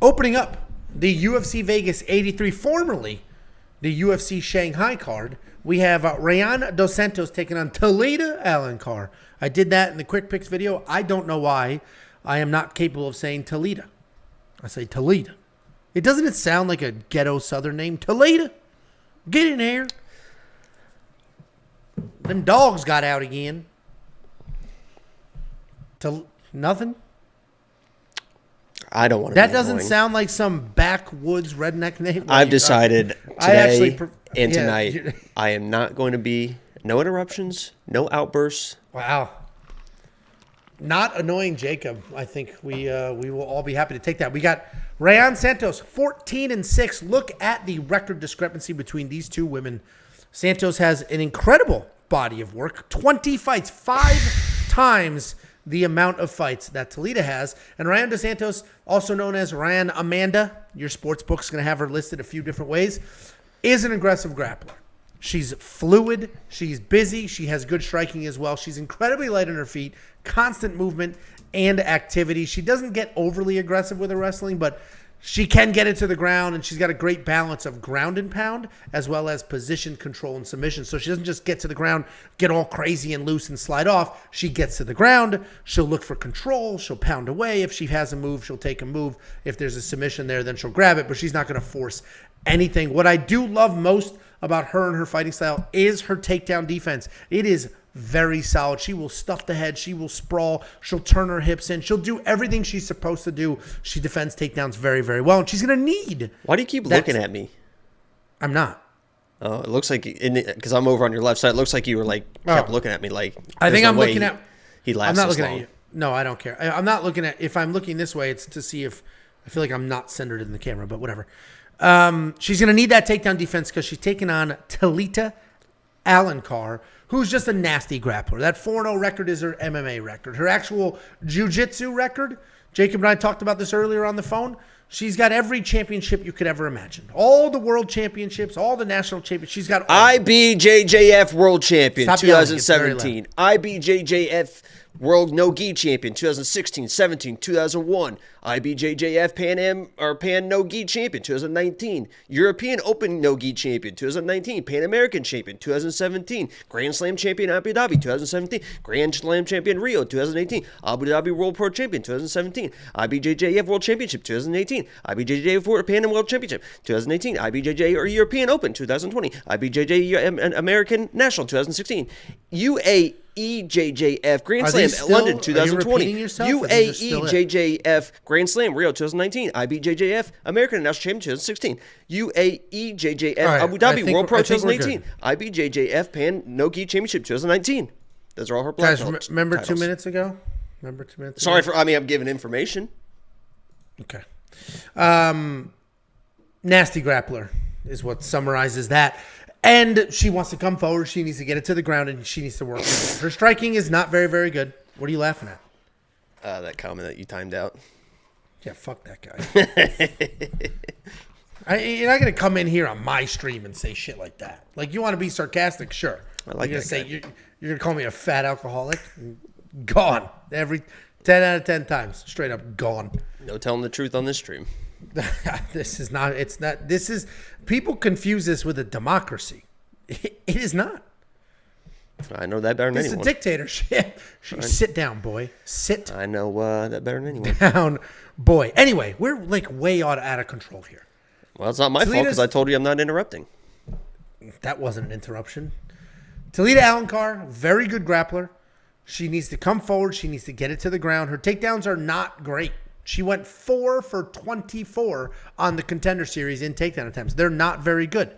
Opening up the UFC Vegas 83, formerly the UFC Shanghai card, we have Rayanne dos Santos taking on Talita Alencar. I did that in the quick picks video. I don't know why I am not capable of saying Talita. I say Talita. Doesn't it sound like a ghetto southern name? Talita, get in here. Them dogs got out again. Nothing? I don't want to. That doesn't sound like some backwoods redneck name. I've decided today and tonight I am not going to be, no interruptions, no outbursts. Wow. Not annoying Jacob. I think we will all be happy to take that. We got Rayanne Santos, 14-6. Look at the record discrepancy between these two women. Santos has an incredible body of work. 20 fights, 5 times the amount of fights that Talita has. And Rayanne dos Santos, also known as Rayanne Amanda, your sports book's going to have her listed a few different ways, is an aggressive grappler. She's fluid. She's busy. She has good striking as well. She's incredibly light on her feet, constant movement and activity. She doesn't get overly aggressive with her wrestling, but she can get it to the ground, and she's got a great balance of ground and pound as well as position control and submission. So she doesn't just get to the ground, get all crazy and loose and slide off. She gets to the ground. She'll look for control. She'll pound away. If she has a move, she'll take a move. If there's a submission there, then she'll grab it, but she's not going to force anything. What I do love most about her and her fighting style is her takedown defense. It is very solid. She will stuff the head. She will sprawl. She'll turn her hips in. She'll do everything she's supposed to do. She defends takedowns very, very well, and she's going to need. Why do you keep looking at me? I'm not. Oh, it looks like, because I'm over on your left side, it looks like you were like, kept looking at me like. I think I'm looking at. He laughs. I'm not looking at you. No, I don't care. I'm not looking at. If I'm looking this way, it's to see if I feel like I'm not centered in the camera, but whatever. She's going to need that takedown defense because she's taking on Talita Alencar, who's just a nasty grappler. That 4-0 record is her MMA record. Her actual jiu-jitsu record, Jacob and I talked about this earlier on the phone, she's got every championship you could ever imagine. All the world championships, all the national championships. She's got all. IBJJF World Champion, Stop 2017. IBJJF World No-Gi Champion, 2016, 17, 2001. IBJJF Pan No-Gi Champion, 2019. European Open No-Gi Champion, 2019. Pan American Champion, 2017. Grand Slam Champion Abu Dhabi, 2017. Grand Slam Champion Rio, 2018. Abu Dhabi World Pro Champion, 2017. IBJJF World Championship, 2018. IBJJF Pan World Championship, 2018. IBJJ or European Open, 2020. IBJJ American National, 2016. UAEJJF Grand Slam London 2020. UAEJJF Grand Slam Rio 2019. IBJJF American National Championship 2016. UAEJJF Abu Dhabi World Pro 2018. IBJJF Pan No-Gi Championship 2019. Those are all her black belt guys, remember titles. 2 minutes ago? Sorry for, I'm giving information. Okay. Nasty grappler is what summarizes that. And she wants to come forward. She needs to get it to the ground, and she needs to work with it. Her striking is not very, very good. What are you laughing at? That comment that you timed out. Yeah, fuck that guy. You're not going to come in here on my stream and say shit like that. Like, you want to be sarcastic? Sure. I like you're that gonna guy. You're going to call me a fat alcoholic? Gone. Every 10 out of 10 times. Straight up gone. No telling the truth on this stream. This is not, it's not, this is, people confuse this with a democracy. It is not. I know that better than anyone. It's a dictatorship. Sit down, boy. Sit I know that better than anyone. down, boy. Anyway, we're like way out of control here. Well, it's not my fault because I told you I'm not interrupting. That wasn't an interruption. Talita Alencar, very good grappler. She needs to come forward. She needs to get it to the ground. Her takedowns are not great. She went 4 for 24 on the Contender Series in takedown attempts. They're not very good.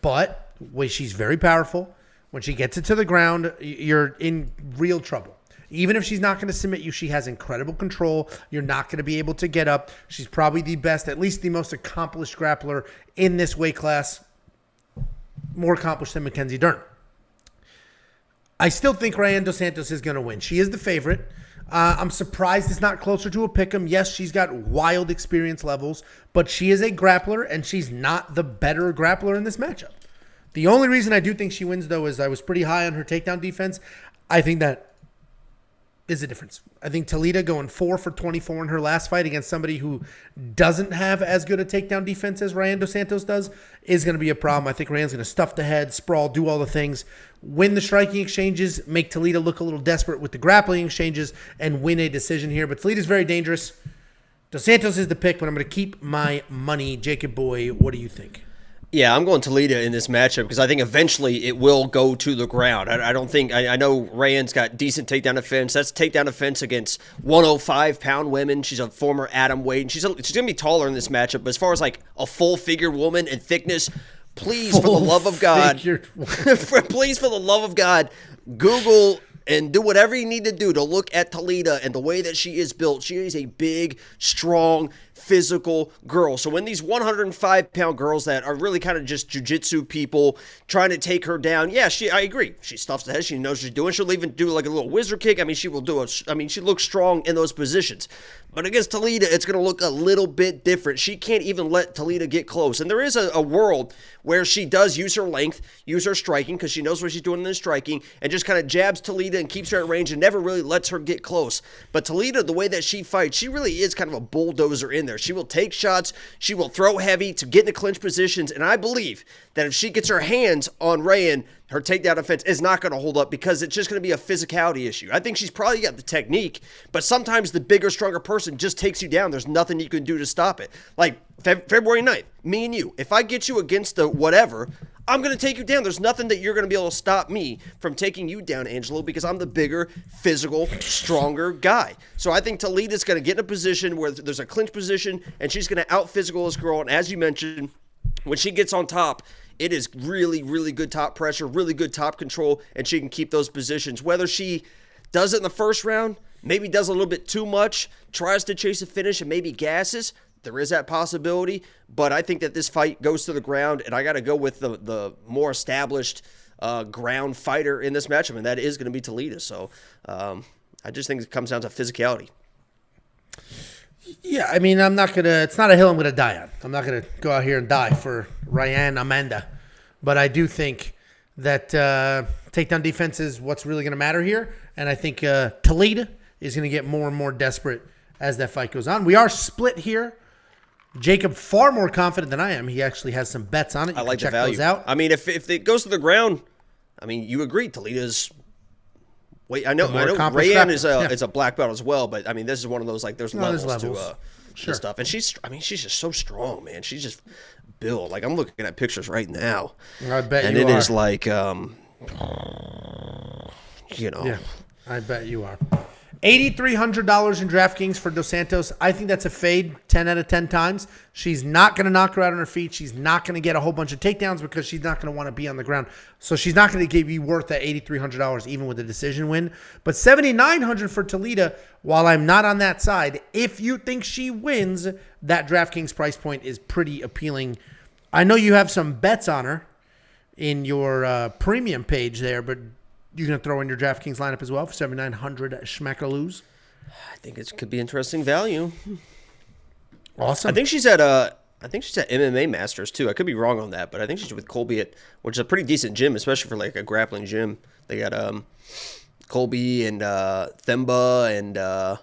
But she's very powerful. When she gets it to the ground, you're in real trouble. Even if she's not going to submit you, she has incredible control. You're not going to be able to get up. She's probably the best, at least the most accomplished grappler in this weight class. More accomplished than Mackenzie Dern. I still think Rayanne dos Santos is going to win. She is the favorite. I'm surprised it's not closer to a pick'em. Yes, she's got wild experience levels, but she is a grappler, and she's not the better grappler in this matchup. The only reason I do think she wins, though, is I was pretty high on her takedown defense. I think that is the difference. I think Talita going 4 for 24 in her last fight against somebody who doesn't have as good a takedown defense as Rayanne dos Santos does is going to be a problem. I think Rayanne's going to stuff the head, sprawl, do all the things, win the striking exchanges, make Talita look a little desperate with the grappling exchanges, and win a decision here. But Talita's very dangerous. Dos Santos is the pick, but I'm going to keep my money. Jacob Boy, what do you think? Yeah, I'm going Talita in this matchup because I think eventually it will go to the ground. I don't think – I know Rayanne's got decent takedown defense. That's takedown defense against 105-pound women. She's a former atom weight. And she's going to be taller in this matchup. But as far as like a full-figured woman and thickness, please, for the love of God – please, for the love of God, Google – and do whatever you need to do to look at Talita and the way that she is built. She is a big, strong, physical girl. So when these 105-pound girls that are really kind of just jiu-jitsu people trying to take her down, yeah, I agree. She stuffs the head. She knows what she's doing. She'll even do like a little wizard kick. I mean, she looks strong in those positions. But against Talita, it's going to look a little bit different. She can't even let Talita get close. And there is a world where she does use her length, use her striking, because she knows what she's doing in the striking, and just kind of jabs Talita and keeps her at range and never really lets her get close. But Talita, the way that she fights, she really is kind of a bulldozer in there. She will take shots. She will throw heavy to get into clinch positions. And I believe that if she gets her hands on Rayanne, her takedown defense is not going to hold up because it's just going to be a physicality issue. I think she's probably got the technique, but sometimes the bigger, stronger person just takes you down. There's nothing you can do to stop it. Like February 9th, me and you, if I get you against the whatever, I'm going to take you down. There's nothing that you're going to be able to stop me from taking you down, Angelo, because I'm the bigger, physical, stronger guy. So I think Talita's going to get in a position where there's a clinch position, and she's going to out-physical this girl. And as you mentioned, when she gets on top, it is really, really good top pressure, really good top control, and she can keep those positions. Whether she does it in the first round, maybe does a little bit too much, tries to chase a finish and maybe gasses, there is that possibility. But I think that this fight goes to the ground, and I got to go with the more established ground fighter in this matchup, and that is going to be Talita. So I just think it comes down to physicality. Yeah, I mean, it's not a hill I'm going to die on. I'm not going to go out here and die for Rayanne Amanda. But I do think that takedown defense is what's really going to matter here. And I think Talita is going to get more and more desperate as that fight goes on. We are split here. Jacob, far more confident than I am. He actually has some bets on it. You I like can check the value. those out. I mean, if it goes to the ground, I mean, you agree, Talita's... Wait, I know Rayanne is a black belt as well, but I mean, this is one of those, like, there's levels to stuff. And she's just so strong, man. She's just built. Like, I'm looking at pictures right now. I bet and you are. And it is like, Yeah, I bet you are. $8,300 in DraftKings for Dos Santos. I think that's a fade 10 out of 10 times. She's not going to knock her out on her feet. She's not going to get a whole bunch of takedowns because she's not going to want to be on the ground. So she's not going to give you worth that $8,300 even with a decision win. But $7,900 for Talita, while I'm not on that side, if you think she wins, that DraftKings price point is pretty appealing. I know you have some bets on her in your premium page there, but you're going to throw in your DraftKings lineup as well for $7,900 schmackaloos? I think it could be interesting value. Awesome. I think she's at MMA Masters too. I could be wrong on that, but I think she's with Colby which is a pretty decent gym, especially for like a grappling gym. They got Colby and Themba and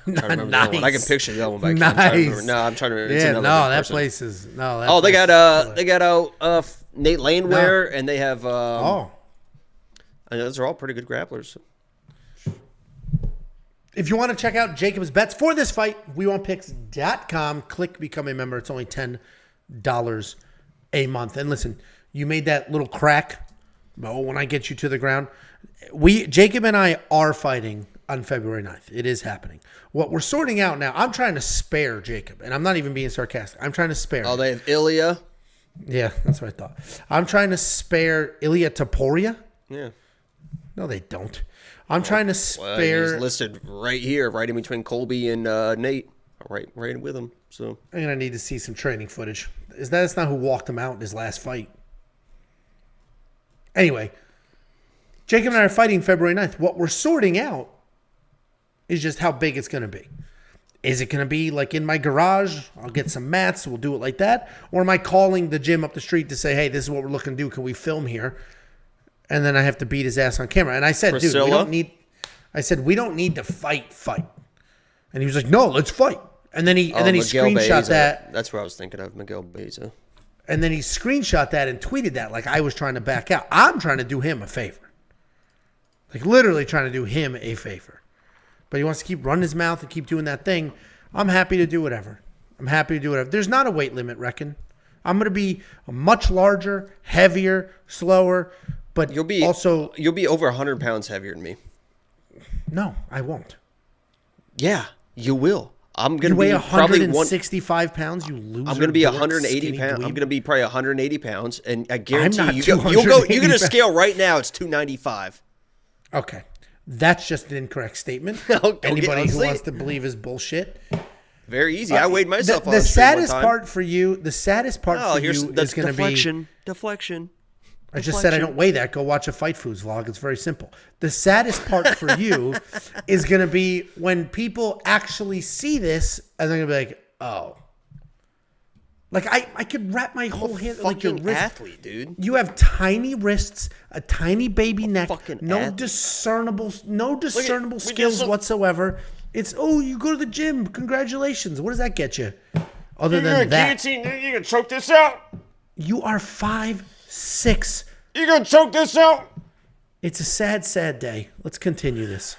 Nice. I can picture the other one, but Nice. I can't remember. No, I'm trying to remember. Yeah, that person. place is no. That Oh, they place got is they got Nate Laneware, and they have oh. I know those are all pretty good grapplers. If you want to check out Jacob's bets for this fight, WeWantPicks.com. Click Become a Member. It's only $10 a month. And listen, you made that little crack. Oh, when I get you to the ground. Jacob and I are fighting on February 9th. It is happening. What we're sorting out now, I'm trying to spare Jacob. And I'm not even being sarcastic. I'm trying to spare him. Oh, they have Ilya? Yeah, that's what I thought. I'm trying to spare Ilya Taporia. Yeah. No, they don't. I'm trying to spare. He's listed right here, right in between Colby and Nate, right with him. So I'm gonna need to see some training footage. That's not who walked him out in his last fight. Anyway, Jacob and I are fighting February 9th. What we're sorting out is just how big it's gonna be. Is it gonna be like in my garage? I'll get some mats. We'll do it like that. Or am I calling the gym up the street to say, "Hey, this is what we're looking to do. Can we film here?" and then I have to beat his ass on camera. And I said, Priscilla? dude, we don't need to fight. And he was like, no, let's fight. And then he screenshot that. That's what I was thinking of, Miguel Beza. And then he screenshot that and tweeted that like I was trying to back out. I'm trying to do him a favor. Like literally trying to do him a favor. But he wants to keep running his mouth and keep doing that thing. I'm happy to do whatever. There's not a weight limit, reckon. I'm going to be much larger, heavier, slower, but you'll be over 100 pounds heavier than me. No, I won't. Yeah, you will. I'm going to weigh be 165 pounds, you loser. I'm going to be 180 pounds. I'm going to be probably 180 pounds, and I guarantee you get a scale right now. It's 295. Okay, that's just an incorrect statement. Anybody who wants to believe is bullshit. Very easy. I weighed myself on the saddest part for you. The saddest part for you is going to be deflection. I just said I don't weigh that. Go watch a Fight Foods vlog. It's very simple. The saddest part for you is going to be when people actually see this and they're going to be like, oh. Like, I could wrap my whole hand like your wrist. Athlete, dude. You have tiny wrists, a tiny baby neck, no discernible skills whatsoever. It's, oh, you go to the gym. Congratulations. What does that get you? Other than that. You gonna choke this out? You are 5'6". You gonna choke this out? It's a sad, sad day. Let's continue this.